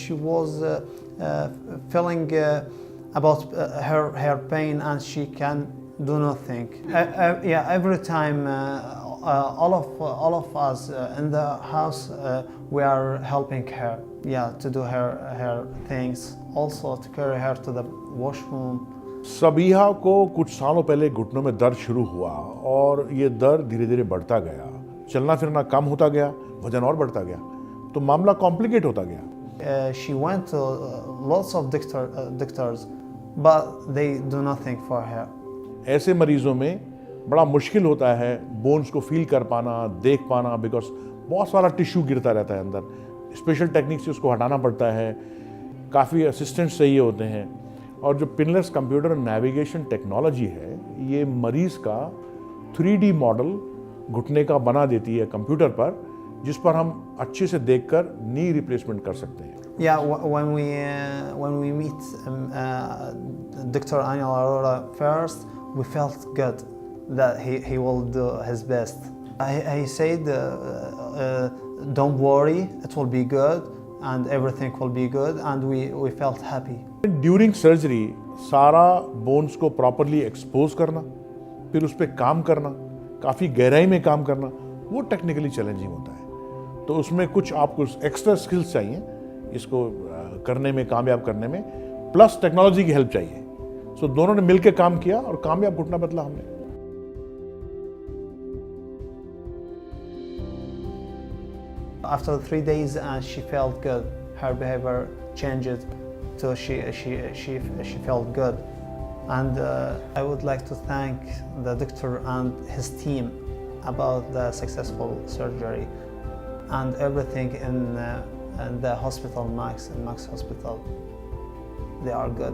she was feeling about her pain, and she can do nothing. Yeah, every time all of us in the house we are helping her. Yeah, to do her things, also to carry her to the washroom. Sabiha को कुछ सालों पहले घुटनों में दर्द शुरू हुआ और ये दर्द धीरे धीरे बढ़ता गया, चलना फिरना कम होता गया, वजन और बढ़ता गया, तो मामला कॉम्प्लिकेट होता गया। She went to lots of doctors, but they do nothing for her. ऐसे मरीजों में बड़ा मुश्किल होता है बोन्स को फील कर पाना, देख पाना, बिकॉज बहुत सारा टिश्यू गिरता रहता है अंदर, स्पेशल टेक्निक से उसको हटाना पड़ता है, काफ़ी असिस्टेंट्स चाहिए होते हैं। और जो पिनलेस कंप्यूटर नेविगेशन टेक्नोलॉजी है, ये मरीज़ का 3D मॉडल घुटने का बना देती है कंप्यूटर पर, जिस पर हम अच्छे से देखकर नी रिप्लेसमेंट कर सकते हैं। Yeah, when we meet Dr. Anil Arora first, we felt good that he will do his best. He said, don't worry, it will be good and everything will be good, and we felt happy. During surgery सारा bones को properly expose करना, फिर उस पर काम करना, काफ़ी गहराई में काम करना, वो टेक्निकली चैलेंजिंग होता है। तो उसमें कुछ आपको एक्स्ट्रा स्किल्स चाहिए इसको करने में, कामयाब करने में, प्लस टेक्नोलॉजी की हेल्प चाहिए। सो दोनों ने मिलकर काम किया और कामयाब घुटना बदला हमने। After 3 days, she felt good. Her behavior changed, so she felt good. And I would like to thank the doctor and his team about the successful surgery and everything in the hospital, Max Hospital. They are good.